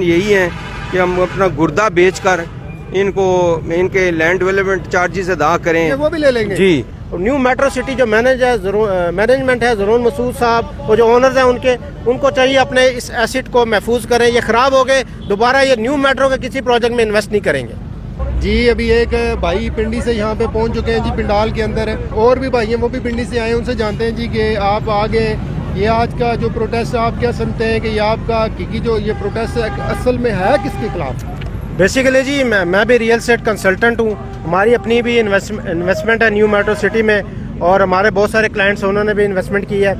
یہی ہے کہ ہم اپنا گردہ بیچ کر ان کے لینڈ ڈیولپمنٹ چارجز ادا کریں، وہ بھی لے لیں گے جی۔ نیو میٹرو سٹی جو مینجمنٹ ہے ضرور مسعود صاحب، وہ جو اونرز ہیں ان کو چاہیے اپنے اس ایسٹ کو محفوظ کریں۔ یہ خراب ہو گئے، دوبارہ یہ نیو میٹرو کے کسی پروجیکٹ میں انویسٹ نہیں کریں گے۔ جی ابھی ایک بھائی پنڈی سے یہاں پہ پہنچ چکے ہیں جی، پنڈال کے اندر ہے، اور بھی بھائی ہیں وہ بھی پنڈی سے آئے ہیں، ان سے جانتے ہیں جی کہ آپ آگے یہ آج کا جو پروٹیسٹ آپ کیا سمجھتے ہیں کہ یہ آپ کا کی جو یہ پروٹیسٹ اصل میں ہے کس کے خلاف؟ بیسیکلی جی میں بھی ریئل اسٹیٹ کنسلٹنٹ ہوں، ہماری اپنی بھی انویسٹمنٹ ہے نیو میٹرو سٹی میں، اور ہمارے بہت سارے کلائنٹس انہوں نے بھی انویسٹمنٹ کی ہے۔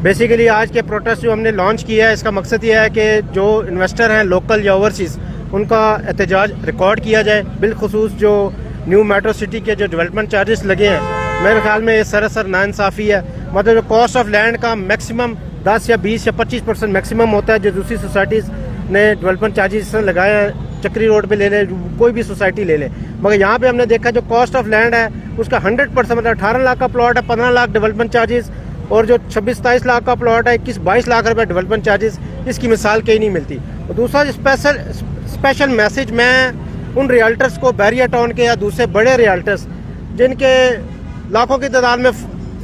بیسیکلی آج کے پروٹیسٹ جو ہم نے لانچ کیا ہے، اس کا مقصد یہ ہے کہ جو انویسٹر ہیں لوکل یا اوورسیز، ان کا احتجاج ریکارڈ کیا جائے، بالخصوص جو نیو میٹرو سٹی کے جو ڈیولپمنٹ چارجز لگے ہیں، میرے خیال میں یہ سراسر ناانصافی ہے۔ مطلب جو کاسٹ آف لینڈ کا میکسیمم 10 یا 20 یا 25% میکسیمم ہوتا ہے، جو دوسری سوسائٹیز نے ڈیولپمنٹ چارجز لگائے ہیں، چکری روڈ پہ لے لیں، کوئی بھی سوسائٹی لے لیں، مگر یہاں پہ ہم نے دیکھا جو کاسٹ آف لینڈ ہے اس کا 100%، مطلب 18 لاکھ کا پلاٹ ہے، 15 لاکھ ڈیولپمنٹ چارجز، اور جو 26-27 لاکھ کا پلاٹ ہے 21-22 لاکھ روپے ڈیولپمنٹ چارجز، اس کی مثال کہیں نہیں ملتی۔ اور دوسرا اسپیشل میسج میں ان ریالٹرز کو، بیریا ٹاؤن کے یا دوسرے بڑے ریالٹرز جن کے لاکھوں کی تعداد میں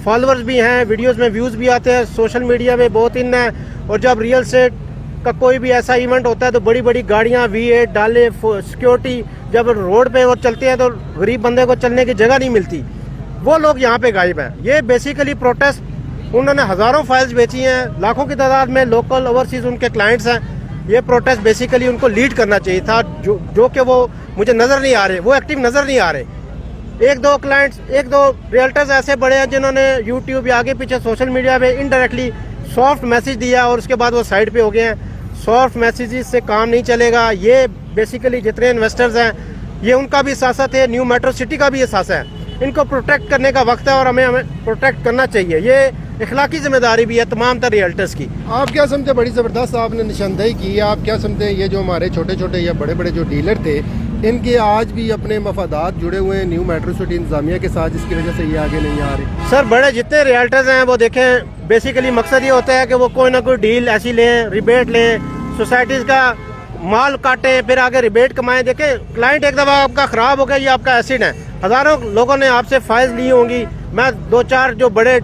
فالوورز بھی ہیں، ویڈیوز میں ویوز بھی آتے ہیں، سوشل میڈیا میں بہت ان ہے، اور جب ریئل اسٹیٹ کا کوئی بھی ایسا ایونٹ ہوتا ہے تو بڑی بڑی گاڑیاں V8 ڈالے، سیکیورٹی، جب روڈ پہ وہ چلتے ہیں تو غریب بندے کو چلنے کی جگہ نہیں ملتی، وہ لوگ یہاں پہ غائب ہیں۔ یہ بیسیکلی پروٹیسٹ، انہوں نے ہزاروں فائلز بیچی ہیں، لاکھوں کی تعداد میں لوکل اوورسیز ان کے کلائنٹس ہیں۔ یہ پروٹیسٹ بیسیکلی ان کو لیڈ کرنا چاہیے تھا، جو کہ وہ مجھے نظر نہیں آ رہے، وہ ایکٹیو نظر نہیں آ رہے۔ ایک دو ریئلٹرز ایسے بڑے ہیں جنہوں نے یوٹیوب یا آگے پیچھے سوشل میڈیا پہ انڈائریکٹلی سافٹ میسج دیا اور اس کے بعد وہ سائڈ پہ ہو گئے ہیں۔ سافٹ میسیجز سے کام نہیں چلے گا۔ یہ بیسیکلی جتنے انویسٹرز ہیں یہ ان کا بھی احساسہ ہے، نیو میٹرو سٹی کا بھی احساسہ ہے، ان کو پروٹیکٹ کرنے کا وقت ہے اور ہمیں پروٹیکٹ کرنا چاہیے۔ یہ اخلاقی ذمہ داری بھی ہے تمام تر ریئلٹرز کی۔ آپ کیا سمجھتے ہیں؟ بڑی زبردست آپ نے نشاندہی کی ہے، آپ کیا سمجھتے ہیں یہ جو ہمارے چھوٹے چھوٹے یا بڑے بڑے جو ڈیلر تھے، ان کے آج بھی اپنے مفادات جڑے ہوئے ہیں نیو میٹرو سٹی انتظامیہ کے ساتھ، جس کی وجہ سے یہ آگے نہیں آ رہے؟ سر بڑے جتنے ریئلٹرز ہیں وہ دیکھیں، بیسیکلی مقصد یہ ہوتا ہے کہ وہ کوئی نہ کوئی ڈیل ایسی لیں، ریبیٹ لیں، سوسائٹیز کا مال کاٹیں، پھر آگے ریبیٹ کمائیں۔ دیکھیں کلائنٹ ایک دفعہ آپ کا خراب ہو گیا، یہ آپ کا ایسڈ ہے، ہزاروں لوگوں نے آپ سے فائلز لی ہوں گی۔ میں 2-4 جو بڑے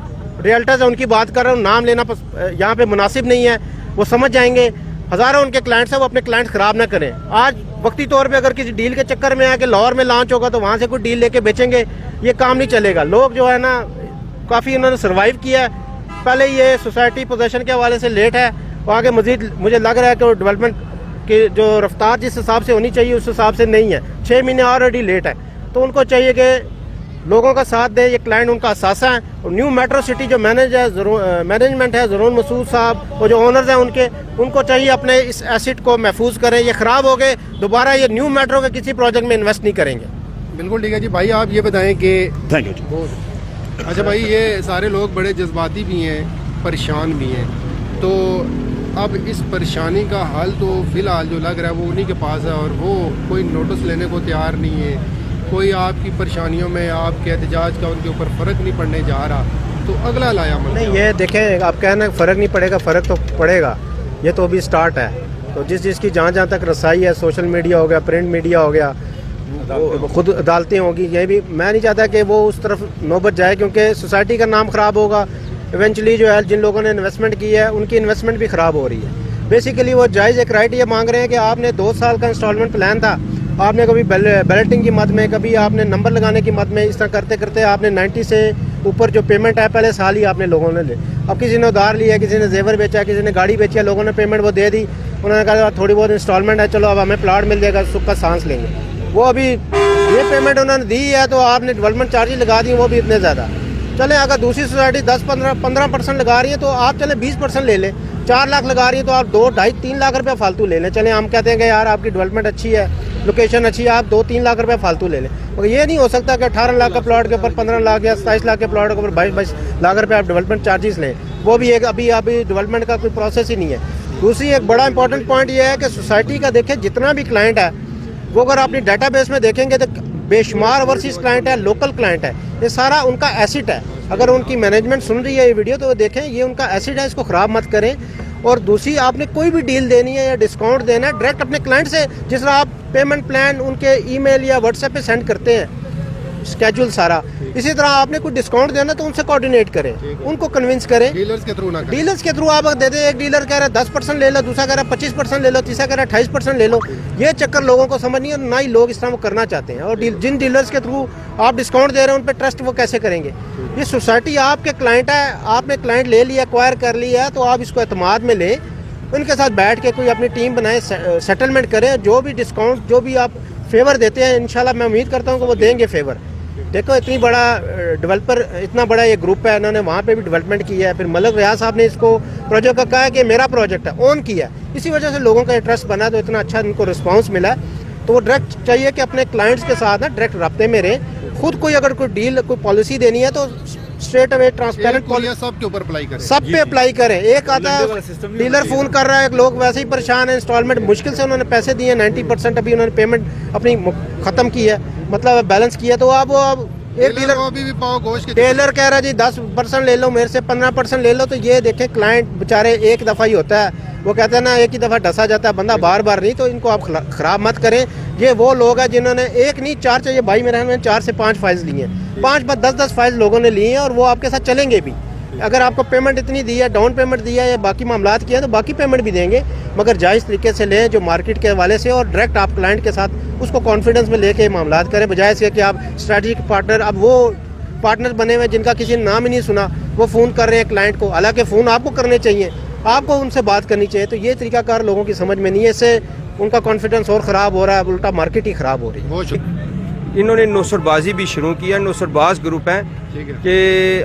ریئلٹرز ہیں ان کی بات کر رہا ہوں، نام لینا یہاں پہ مناسب نہیں ہے، وہ سمجھ جائیں گے۔ ہزاروں ان کے کلائنٹس ہیں، وہ اپنے کلائنٹ خراب نہ کریں۔ آج وقتی طور پہ اگر کسی ڈیل کے چکر میں ہے کہ لاہور میں لانچ ہوگا تو وہاں سے کوئی ڈیل لے کے بیچیں گے، یہ کام نہیں چلے گا۔ لوگ جو ہے نا کافی انہوں نے سروائیو کیا ہے، پہلے یہ سوسائٹی پوزیشن کے حوالے سے لیٹ ہے، اور آگے مزید مجھے لگ رہا ہے کہ ڈیولپمنٹ کی جو رفتار جس حساب سے ہونی چاہیے اس حساب سے نہیں ہے، 6 مہینے آلریڈی لیٹ ہے۔ تو ان کو چاہیے کہ لوگوں کا ساتھ دیں، یہ کلائنٹ ان کا اثاثہ ہے۔ اور نیو میٹرو سٹی جو مینجمنٹ ہے ضرور مسعود صاحب، وہ جو اونرز ہیں ان کو چاہیے اپنے اس ایسٹ کو محفوظ کریں۔ یہ خراب ہو گئے، دوبارہ یہ نیو میٹرو کے کسی پروجیکٹ میں انویسٹ نہیں کریں گے۔ بالکل ٹھیک ہے جی۔ بھائی آپ یہ بتائیں کہ تھینک یو۔ اچھا بھائی، یہ سارے لوگ بڑے جذباتی بھی ہیں، پریشان بھی ہیں، تو اب اس پریشانی کا حل تو فی الحال جو لگ رہا ہے وہ انہی کے پاس ہے، اور وہ کوئی نوٹس لینے کو تیار نہیں ہے، کوئی آپ کی پریشانیوں میں آپ کے احتجاج کا ان کے اوپر فرق نہیں پڑنے جا رہا، تو اگلا لایا عمل نہیں، یہ دیکھیں آپ کہنا فرق نہیں پڑے گا، فرق تو پڑے گا، یہ تو ابھی سٹارٹ ہے۔ تو جس کی جہاں تک رسائی ہے، سوشل میڈیا ہو گیا، پرنٹ میڈیا ہو گیا، خود عدالتیں ہوں گی، یہ بھی میں نہیں چاہتا کہ وہ اس طرف نوبت جائے، کیونکہ سوسائٹی کا نام خراب ہوگا۔ ایونچولی جو ہے جن لوگوں نے انویسٹمنٹ کی ہے ان کی انویسٹمنٹ بھی خراب ہو رہی ہے۔ بیسیکلی وہ جائز ایک رائٹ یہ مانگ رہے ہیں کہ آپ نے 2 سال کا انسٹالمنٹ پلان تھا، آپ نے کبھی بیلٹنگ کی مد میں، کبھی آپ نے نمبر لگانے کی مد میں، اس طرح کرتے کرتے آپ نے 90 سے اوپر جو پیمنٹ ہے پہلے سال ہی آپ نے لوگوں نے لے۔ اب کسی نے ادھار لیا، کسی نے زیور بیچا، کسی نے گاڑی بیچی ہے، لوگوں نے پیمنٹ وہ دے دی، انہوں نے کہا تھوڑی بہت انسٹالمنٹ ہے، چلو اب ہمیں پلاٹ مل جائے گا، سکھ کا سانس لیں گے۔ وہ ابھی یہ پیمنٹ انہوں نے دی ہے تو آپ نے ڈیولپمنٹ چارجز لگا دی، وہ بھی اتنے زیادہ۔ چلیں اگر دوسری سوسائٹی 10-15% لگا رہی ہے تو آپ چلیں 20% لے لیں، 4 لاکھ لگا رہی ہے تو آپ 2-2.5-3 لاکھ روپے فالتو لے لیں۔ چلیں ہم کہتے ہیں کہ یار آپ کی ڈیولپمنٹ اچھی ہے، لوکیشن اچھی ہے، آپ 2-3 لاکھ روپے فالتو لے لیں، مگر یہ نہیں ہو سکتا کہ 18 لاکھ کا پلاٹ کے اوپر 15 لاکھ یا 27 لاکھ کے پلاٹ کے اوپر 22 لاکھ روپے آپ ڈیولپمنٹ چارجز لیں، وہ بھی ایک ابھی ڈیولپمنٹ کا کوئی پروسیس ہی نہیں ہے۔ دوسری ایک بڑا امپورٹنٹ پوائنٹ یہ ہے کہ سوسائٹی کا دیکھیں جتنا بھی کلائنٹ ہے وہ اگر اپنی ڈیٹا بیس میں دیکھیں گے تو بے شمار اوورسیز کلائنٹ ہے، لوکل کلائنٹ ہے، یہ سارا ان کا ایسٹ ہے۔ اگر ان کی مینجمنٹ سن رہی ہے یہ ویڈیو تو وہ دیکھیں یہ ان کا ایسٹ ہے، اس کو خراب مت کریں۔ اور دوسری آپ نے کوئی بھی ڈیل دینی ہے یا ڈسکاؤنٹ دینا ہے ڈائریکٹ اپنے کلائنٹ سے، جس طرح آپ پیمنٹ پلان ان کے ای میل یا واٹس ایپ پہ سینڈ کرتے ہیں اسکیجول سارا، اسی طرح آپ نے کوئی ڈسکاؤنٹ دینا تو ان سے کوآرڈینیٹ کریں، ان کو کنونس کریں، ڈیلرز کے تھرو نہ کریں. ڈیلرز کے تھرو آپ دے دیں. ایک ڈیلر کہہ رہا ہے 10% لے لو، دوسرا کہہ رہا ہے 25% لے لو، تیسرا کہہ رہا ہے 28% لے لو. یہ چکر لوگوں کو سمجھ نہیں ہے، نہ ہی لوگ اس طرح وہ کرنا چاہتے ہیں. اور جن ڈیلرز کے تھرو آپ ڈسکاؤنٹ دے رہے ہیں ان پہ ٹرسٹ وہ کیسے کریں گے؟ یہ سوسائٹی آپ کے کلائنٹ ہے، آپ نے کلائنٹ لے لیا، ایکوائر کر لیا، تو آپ اس کو اعتماد میں لیں، ان کے ساتھ بیٹھ کے کوئی اپنی ٹیم بنائیں، سیٹلمنٹ کریں. جو بھی ڈسکاؤنٹ جو بھی آپ فیور دیتے ہیں انشاءاللہ میں امید کرتا ہوں کہ وہ دیں گے فیور. دیکھو اتنی بڑا ڈیولپر، اتنا بڑا یہ گروپ ہے، انہوں نے وہاں پہ بھی ڈیولپمنٹ کیا ہے. پھر ملک ریاض صاحب نے اس کو پروجیکٹ کا کہا ہے کہ میرا پروجیکٹ ہے، اون کیا ہے، اسی وجہ سے لوگوں کا انٹرسٹ بنا، تو اتنا اچھا ان کو رسپانس ملا ہے. تو وہ ڈائریکٹ چاہیے کہ اپنے کلائنٹس کے ساتھ نا ڈائریکٹ رابطے میں رہیں. خود کوئی اگر کوئی ڈیل کوئی پالیسی دینی ہے تو اسٹریٹ اوے ٹرانسپیرنٹ سب کے اوپر اپلائی کریں، سب پہ اپلائی کریں. ایک آتا ہے ڈیلر فون کر رہا ہے، لوگ ویسے ہی پریشان ہیں، انسٹالمنٹ مشکل سے انہوں نے پیسے دیے، 90% ابھی انہوں نے پیمنٹ اپنی ختم کی ہے، مطلب بیلنس کیا. تو اب ایک ڈیلر بھی پاؤ گوشت کے ٹیلر کہہ رہا ہے جی 10% لے لو میرے سے، 15% لے لو. تو یہ دیکھیں کلائنٹ بیچارے ایک دفعہ ہی ہوتا ہے، وہ کہتے ہیں نا ایک ہی دفعہ ڈسا جاتا ہے بندہ، بار بار نہیں. تو ان کو آپ خراب مت کریں. یہ وہ لوگ ہیں جنہوں نے ایک نہیں 4 چاہیے بھائی میرے میں 4 سے 5 فائلز لیے ہیں، 5-10 فائلز لوگوں نے لیے ہیں، اور وہ آپ کے ساتھ چلیں گے بھی. اگر آپ کو پیمنٹ اتنی دی ہے، ڈاؤن پیمنٹ دیا ہے یا باقی معاملات کیا ہے، تو باقی پیمنٹ بھی دیں گے، مگر جائز طریقے سے لیں جو مارکیٹ کے حوالے سے، اور ڈائریکٹ آپ کلائنٹ کے ساتھ اس کو کانفیڈنس میں لے کے معاملات کریں، بجائے اس کے کہ آپ اسٹریٹجک پارٹنر. اب وہ پارٹنر بنے ہوئے جن کا کسی نے نام ہی نہیں سنا، وہ فون کر رہے ہیں کلائنٹ کو، حالانکہ فون آپ کو کرنے چاہیے، آپ کو ان سے بات کرنی چاہیے. تو یہ طریقہ کار لوگوں کی سمجھ میں نہیں ہے، اس سے ان کا کانفیڈنس اور خراب ہو رہا ہے، الٹا مارکیٹ ہی خراب ہو رہی ہے. بہت شکریہ. انہوں نے نوسر بازی بھی شروع کیا. نوسر باز گروپ ہے ٹھیک ہے. کہ